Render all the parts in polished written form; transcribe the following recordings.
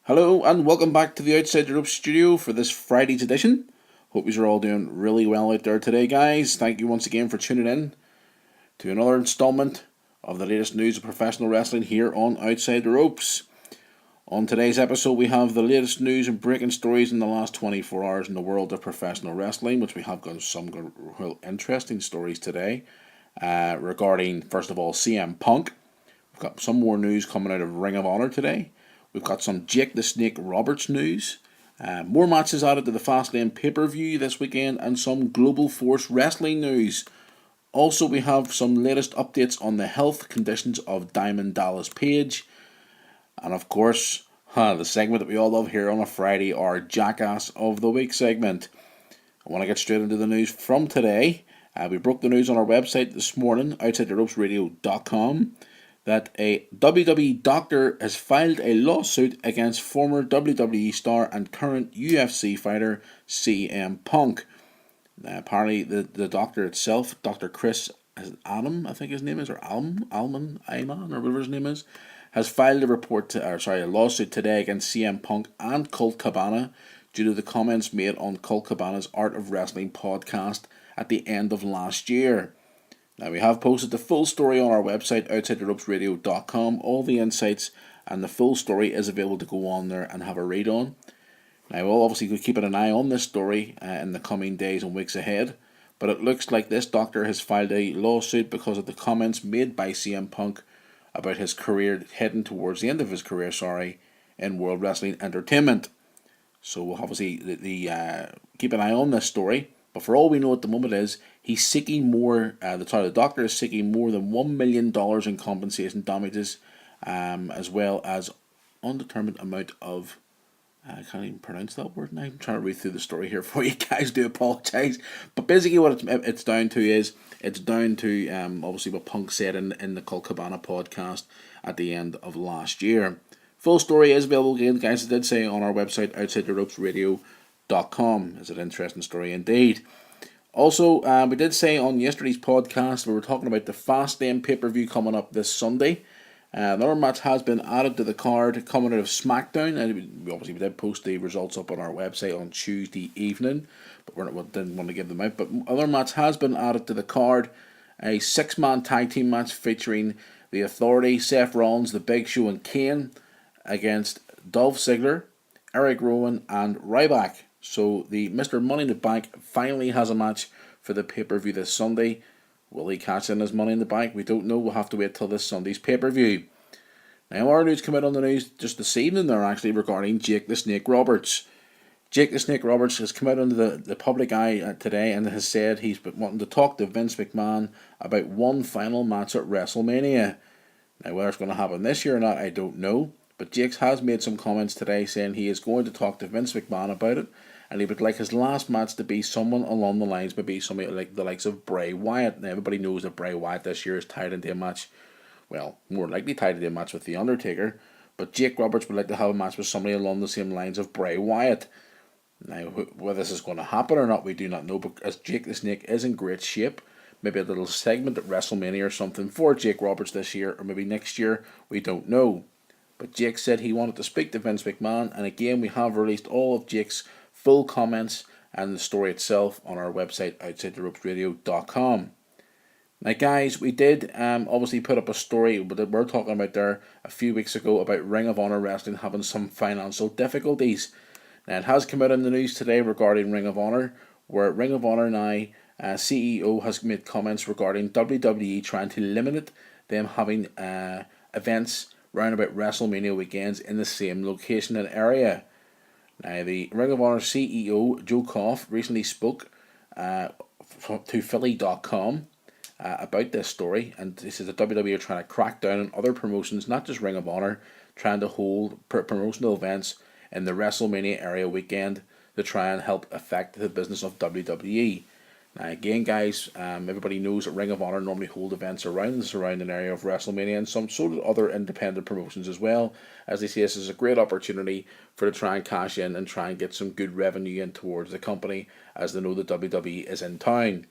Hello and welcome back to the Outside the Ropes studio for this Friday's edition. Hope you're all doing really well out there today, guys. Thank you once again for tuning in to another installment of the latest news of professional wrestling here on Outside the Ropes. On today's episode, we have the latest news and breaking stories in the last 24 hours in the world of professional wrestling, which we have got some real interesting stories today regarding, first of all, CM Punk. We've got some more news coming out of Ring of Honor today. We've got some Jake the Snake Roberts news, more matches added to the Fastlane pay-per-view this weekend, and some Global Force Wrestling news. Also, we have some latest updates on the health conditions of Diamond Dallas Page. And of course, the segment that we all love here on a Friday, our Jackass of the Week segment. I want to get straight into the news from today. We broke the news on our website this morning, OutsideTheRopesRadio.com. that a WWE doctor has filed a lawsuit against former WWE star and current UFC fighter CM Punk. Apparently, the doctor itself, Dr. Chris Adam, I think his name is, or Ayman, or whatever his name is, has filed a lawsuit today against CM Punk and Colt Cabana due to the comments made on Colt Cabana's Art of Wrestling podcast at the end of last year. Now, we have posted the full story on our website, OutsideTheRopesRadio.com. All the insights and the full story is available to go on there and have a read on. Now, we'll obviously be keeping an eye on this story in the coming days and weeks ahead, but it looks like this doctor has filed a lawsuit because of the comments made by CM Punk about his career heading towards the end of his career, in World Wrestling Entertainment. So we'll obviously keep an eye on this story. But for all we know at the moment is he's seeking more. The doctor is seeking more than $1 million in compensation damages, as well as undetermined amount of. I can't even pronounce that word now. I'm trying to read through the story here for you guys. Do apologise. But basically, what it's down to is obviously what Punk said in the Colt Cabana podcast at the end of last year. Full story is available again, guys. I did say on our website, OutsideTheRopesRadio.com. It's an interesting story indeed. Also, we did say on yesterday's podcast, we were talking about the Fastlane pay-per-view coming up this Sunday. Another match has been added to the card coming out of SmackDown, and we did post the results up on our website on Tuesday evening, but we didn't want to give them out. But another match has been added to the card, a 6-man tag team match featuring The Authority, Seth Rollins, The Big Show, and Kane against Dolph Ziggler, Eric Rowan, and Ryback. So the Mr. Money in the Bank finally has a match for the pay-per-view this Sunday. Will he cash in his Money in the Bank? We don't know. We'll have to wait till this Sunday's pay-per-view. Now, our news came out on the news just this evening there, actually, regarding Jake the Snake Roberts. Jake the Snake Roberts has come out under the public eye today and has said he's been wanting to talk to Vince McMahon about one final match at WrestleMania. Now, whether it's going to happen this year or not, I don't know. But Jake has made some comments today saying he is going to talk to Vince McMahon about it, and he would like his last match to be someone along the lines, maybe somebody like the likes of Bray Wyatt. Now, everybody knows that Bray Wyatt this year is tied into a match, well, more likely tied into a match with The Undertaker, but Jake Roberts would like to have a match with somebody along the same lines of Bray Wyatt. Now, whether this is going to happen or not, we do not know, but as Jake the Snake is in great shape, maybe a little segment at WrestleMania or something for Jake Roberts this year, or maybe next year, we don't know. But Jake said he wanted to speak to Vince McMahon, and again, we have released all of Jake's full comments and the story itself on our website, OutsideTheRopesRadio.com. Now, guys, we did obviously put up a story that we're talking about there a few weeks ago about Ring of Honor Wrestling having some financial difficulties. Now, it has come out in the news today regarding Ring of Honor, where Ring of Honor now CEO has made comments regarding WWE trying to limit them having events round about WrestleMania weekends in the same location and area. Now, the Ring of Honor CEO, Joe Koff, recently spoke to Philly.com about this story, and he says that WWE are trying to crack down on other promotions, not just Ring of Honor, trying to hold promotional events in the WrestleMania area weekend to try and help affect the business of WWE. Now, again, guys, everybody knows that Ring of Honor normally hold events around the surrounding area of WrestleMania, and some sort of other independent promotions as well, as they say this is a great opportunity for to try and cash in and try and get some good revenue in towards the company, as they know that WWE is in town.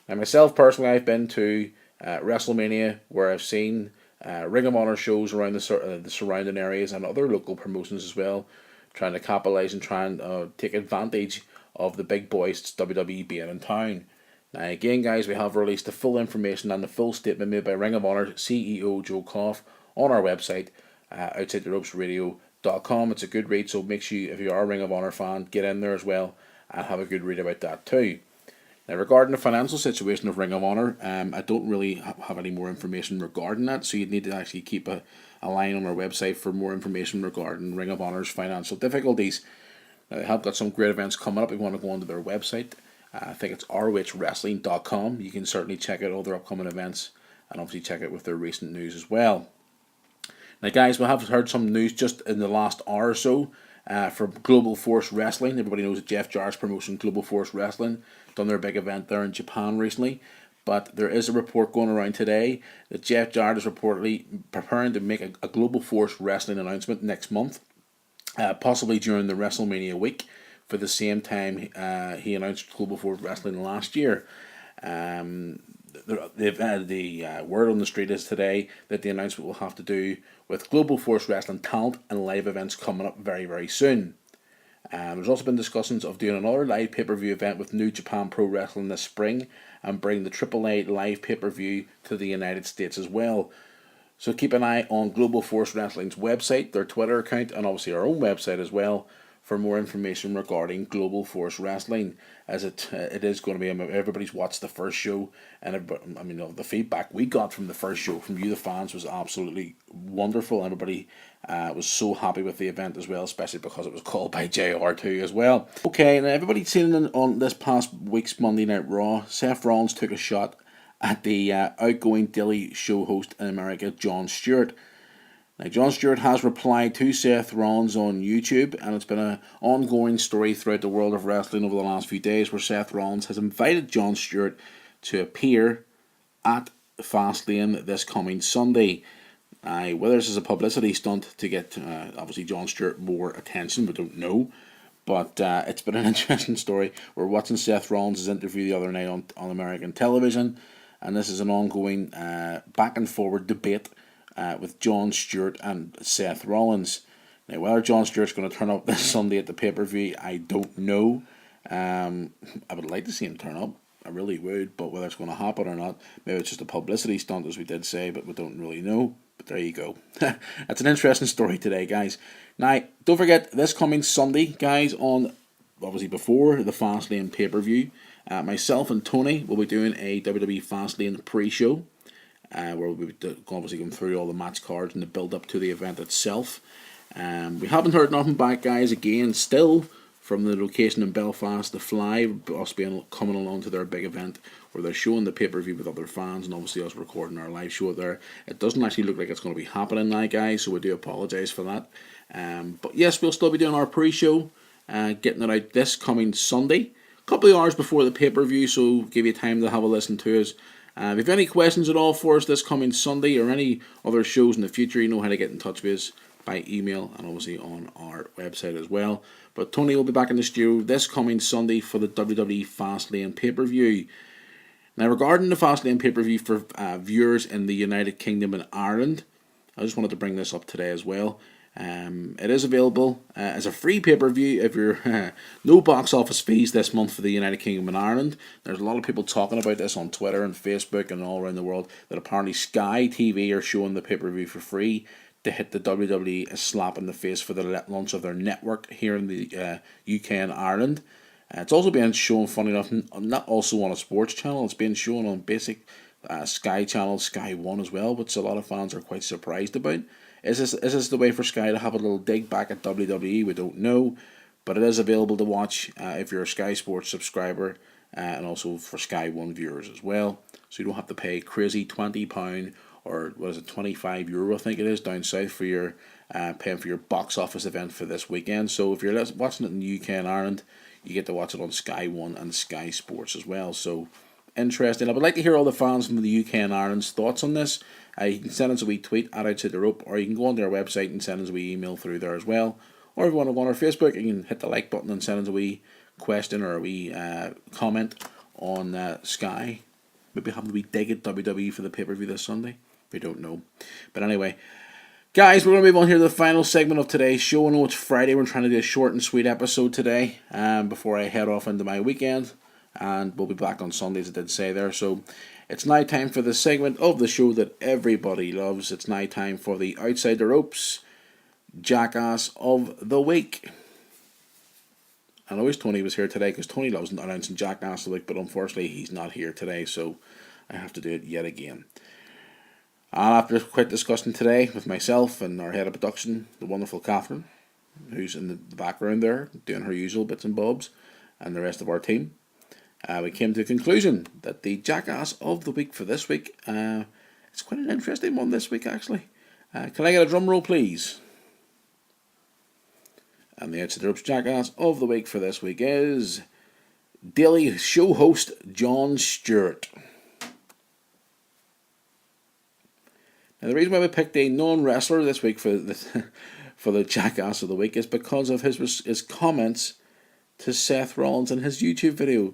Now, myself personally, I've been to WrestleMania, where I've seen Ring of Honor shows around the surrounding areas and other local promotions as well, trying to capitalise and try and take advantage of the big boys WWE being in town. Now again guys, we have released the full information and the full statement made by Ring of Honor CEO Joe Koff on our website, OutsideTheRopesRadio.com. It's a good read, so make sure if you are a Ring of Honor fan, get in there as well and have a good read about that too. Now, regarding the financial situation of Ring of Honor, I don't really have any more information regarding that, so you'd need to actually keep a line on our website for more information regarding Ring of Honor's financial difficulties. Now, they have got some great events coming up. If you want to go onto their website, I think it's ROHWrestling.com. You can certainly check out all their upcoming events and obviously check out with their recent news as well. Now, guys, we have heard some news just in the last hour or so for Global Force Wrestling. Everybody knows that Jeff Jarrett's promotion, Global Force Wrestling, done their big event there in Japan recently. But there is a report going around today that Jeff Jarrett is reportedly preparing to make a Global Force Wrestling announcement next month, possibly during the WrestleMania week, for the same time he announced Global Force Wrestling last year. They've had the word on the street is today that the announcement will have to do with Global Force Wrestling talent and live events coming up very, very soon. There's also been discussions of doing another live pay-per-view event with New Japan Pro Wrestling this spring and bring the AAA live pay-per-view to the United States as well. So keep an eye on Global Force Wrestling's website, their Twitter account, and obviously our own website as well for more information regarding Global Force Wrestling, as it is going to be, everybody's watched the first show, and the feedback we got from the first show from you, the fans, was absolutely wonderful. Everybody was so happy with the event as well, especially because it was called by JR too as well. Okay, and everybody's seen on this past week's Monday Night Raw, Seth Rollins took a shot at the outgoing Daily Show host in America, Jon Stewart. Now, Jon Stewart has replied to Seth Rollins on YouTube, and it's been an ongoing story throughout the world of wrestling over the last few days, where Seth Rollins has invited Jon Stewart to appear at Fastlane this coming Sunday. Whether this is a publicity stunt to get, obviously, Jon Stewart more attention, we don't know. But it's been an interesting story. We're watching Seth Rollins' interview the other night on American television, and this is an ongoing back and forward debate with Jon Stewart and Seth Rollins. Now, whether Jon Stewart's going to turn up this Sunday at the pay-per-view, I don't know. I would like to see him turn up. I really would, but whether it's going to happen or not, maybe it's just a publicity stunt, as we did say, but we don't really know. But there you go. That's an interesting story today, guys. Now, don't forget, this coming Sunday, guys, on, obviously before the Fastlane pay-per-view, myself and Tony will be doing a WWE Fastlane pre-show, where we'll be obviously going through all the match cards and the build-up to the event itself. We haven't heard nothing back, guys, again, still, from the location in Belfast, The Fly, us coming along to their big event, where they're showing the pay-per-view with other fans, and obviously us recording our live show there. It doesn't actually look like it's going to be happening now, guys, so we do apologise for that. But yes, we'll still be doing our pre-show, getting it out this coming Sunday, a couple of hours before the pay-per-view, so give you time to have a listen to us. If you have any questions at all for us this coming Sunday or any other shows in the future, you know how to get in touch with us by email and obviously on our website as well. But Tony will be back in the studio this coming Sunday for the WWE Fastlane pay-per-view. Now, regarding the Fastlane pay-per-view for viewers in the United Kingdom and Ireland, I just wanted to bring this up today as well. It is available as a free pay-per-view if you're no box office fees this month for the United Kingdom and Ireland. There's a lot of people talking about this on Twitter and Facebook and all around the world, that apparently Sky TV are showing the pay-per-view for free to hit the WWE a slap in the face for the launch of their network here in the UK and Ireland. It's also being shown, funny enough, not also on a sports channel. It's being shown on basic Sky channel, Sky 1 as well, which a lot of fans are quite surprised about. Is this the way for Sky to have a little dig back at WWE? We don't know, but it is available to watch if you're a Sky Sports subscriber, and also for Sky 1 viewers as well. So you don't have to pay crazy £20 or what is it, €25 I think it is down south for your paying for your box office event for this weekend. So if you're watching it in the UK and Ireland, you get to watch it on Sky 1 and Sky Sports as well. So interesting. I would like to hear all the fans from the UK and Ireland's thoughts on this. You can send us a wee tweet at Outside the Rope, or you can go on their website and send us a wee email through there as well. Or if you want to go on our Facebook, you can hit the like button and send us a wee question or a wee comment on Sky. Maybe having a wee dig at WWE for the pay-per-view this Sunday. if you don't know. But anyway, guys, we're going to move on here to the final segment of today's show. I know it's Friday. We're trying to do a short and sweet episode today before I head off into my weekend. And we'll be back on Sunday, as I did say there. So it's now time for the segment of the show that everybody loves. It's now time for the Outside the Ropes Jackass of the Week. And I wish Tony was here today, because Tony loves announcing Jackass of the Week, but unfortunately he's not here today, so I have to do it yet again. And after quite discussing today with myself and our head of production, the wonderful Catherine, who's in the background there, doing her usual bits and bobs, and the rest of our team, we came to the conclusion that the Jackass of the Week for this week, it's quite an interesting one this week, actually. Can I get a drum roll, please? And the Outside the Ropes Jackass of the Week for this week is Daily Show host Jon Stewart. Now, the reason why we picked a non-wrestler this week for the Jackass of the Week is because of his comments to Seth Rollins in his YouTube video,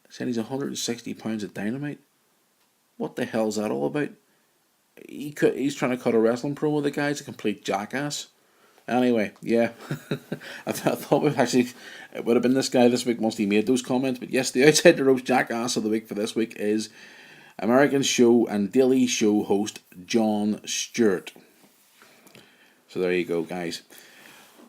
saying he's 160 pounds of dynamite. What the hell is that all about? He's trying to cut a wrestling promo. The guy's a complete jackass. Anyway, yeah, I thought it would have been this guy this week once he made those comments. But yes, the Outside the Ropes Jackass of the Week for this week is American show and Daily Show host Jon Stewart. So there you go, guys.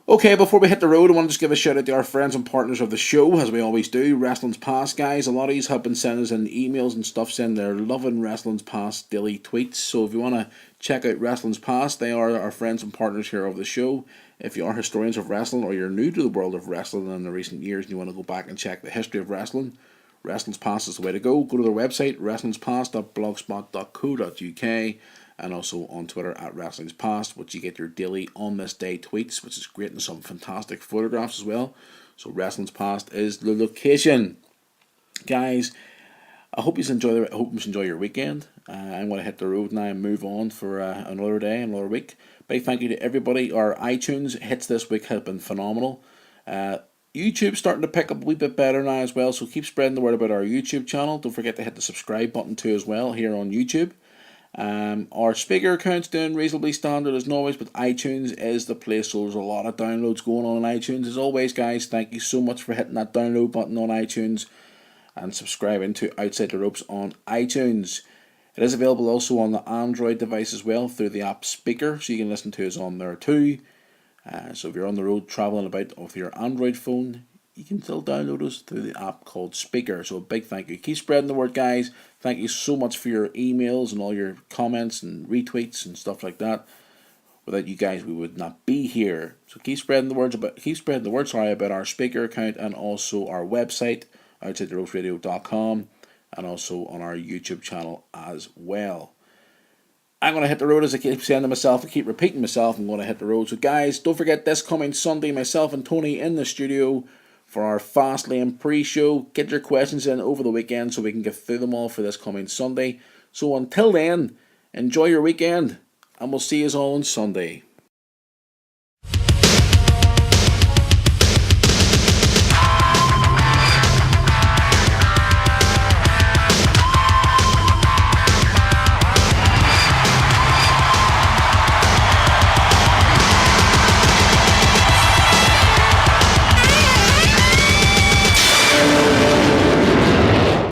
Okay, before we hit the road, I want to just give a shout out to our friends and partners of the show, as we always do. Wrestling's Past, guys. A lot of you have been sending us in emails and stuff saying they're loving Wrestling's Past daily tweets. So if you want to check out Wrestling's Past, they are our friends and partners here of the show. If you are historians of wrestling, or you're new to the world of wrestling in the recent years and you want to go back and check the history of wrestling, Wrestling's Past is the way to go. Go to their website, wrestlingspast.blogspot.co.uk, and also on Twitter at Wrestling's Past, which you get your daily on this day tweets, which is great, and some fantastic photographs as well. So Wrestling's Past is the location, guys. I hope you enjoy your weekend. I'm going to hit the road now and move on for another day, another week. Big thank you to everybody. Our iTunes hits this week have been phenomenal. YouTube's starting to pick up a wee bit better now as well, so keep spreading the word about our YouTube channel. Don't forget to hit the subscribe button too as well here on YouTube. Our speaker account's doing reasonably standard as always, but iTunes is the place, so there's a lot of downloads going on iTunes. As always, guys, thank you so much for hitting that download button on iTunes and subscribing to Outside the Ropes on iTunes. It is available also on the Android device as well through the app Speaker, so you can listen to us on there too. So if you're on the road travelling about with your Android phone, you can still download us through the app called Speaker. So a big thank you. Keep spreading the word, guys. Thank you so much for your emails and all your comments and retweets and stuff like that. Without you guys, we would not be here. So keep spreading the word about our Speaker account and also our website, OutsideTheRopesRadio.com, and also on our YouTube channel as well. I'm going to hit the road, as I keep saying to myself. I keep repeating myself. I'm going to hit the road. So guys, don't forget this coming Sunday, myself and Tony in the studio for our Fastlane pre-show. Get your questions in over the weekend so we can get through them all for this coming Sunday. So until then, enjoy your weekend, and we'll see you all on Sunday.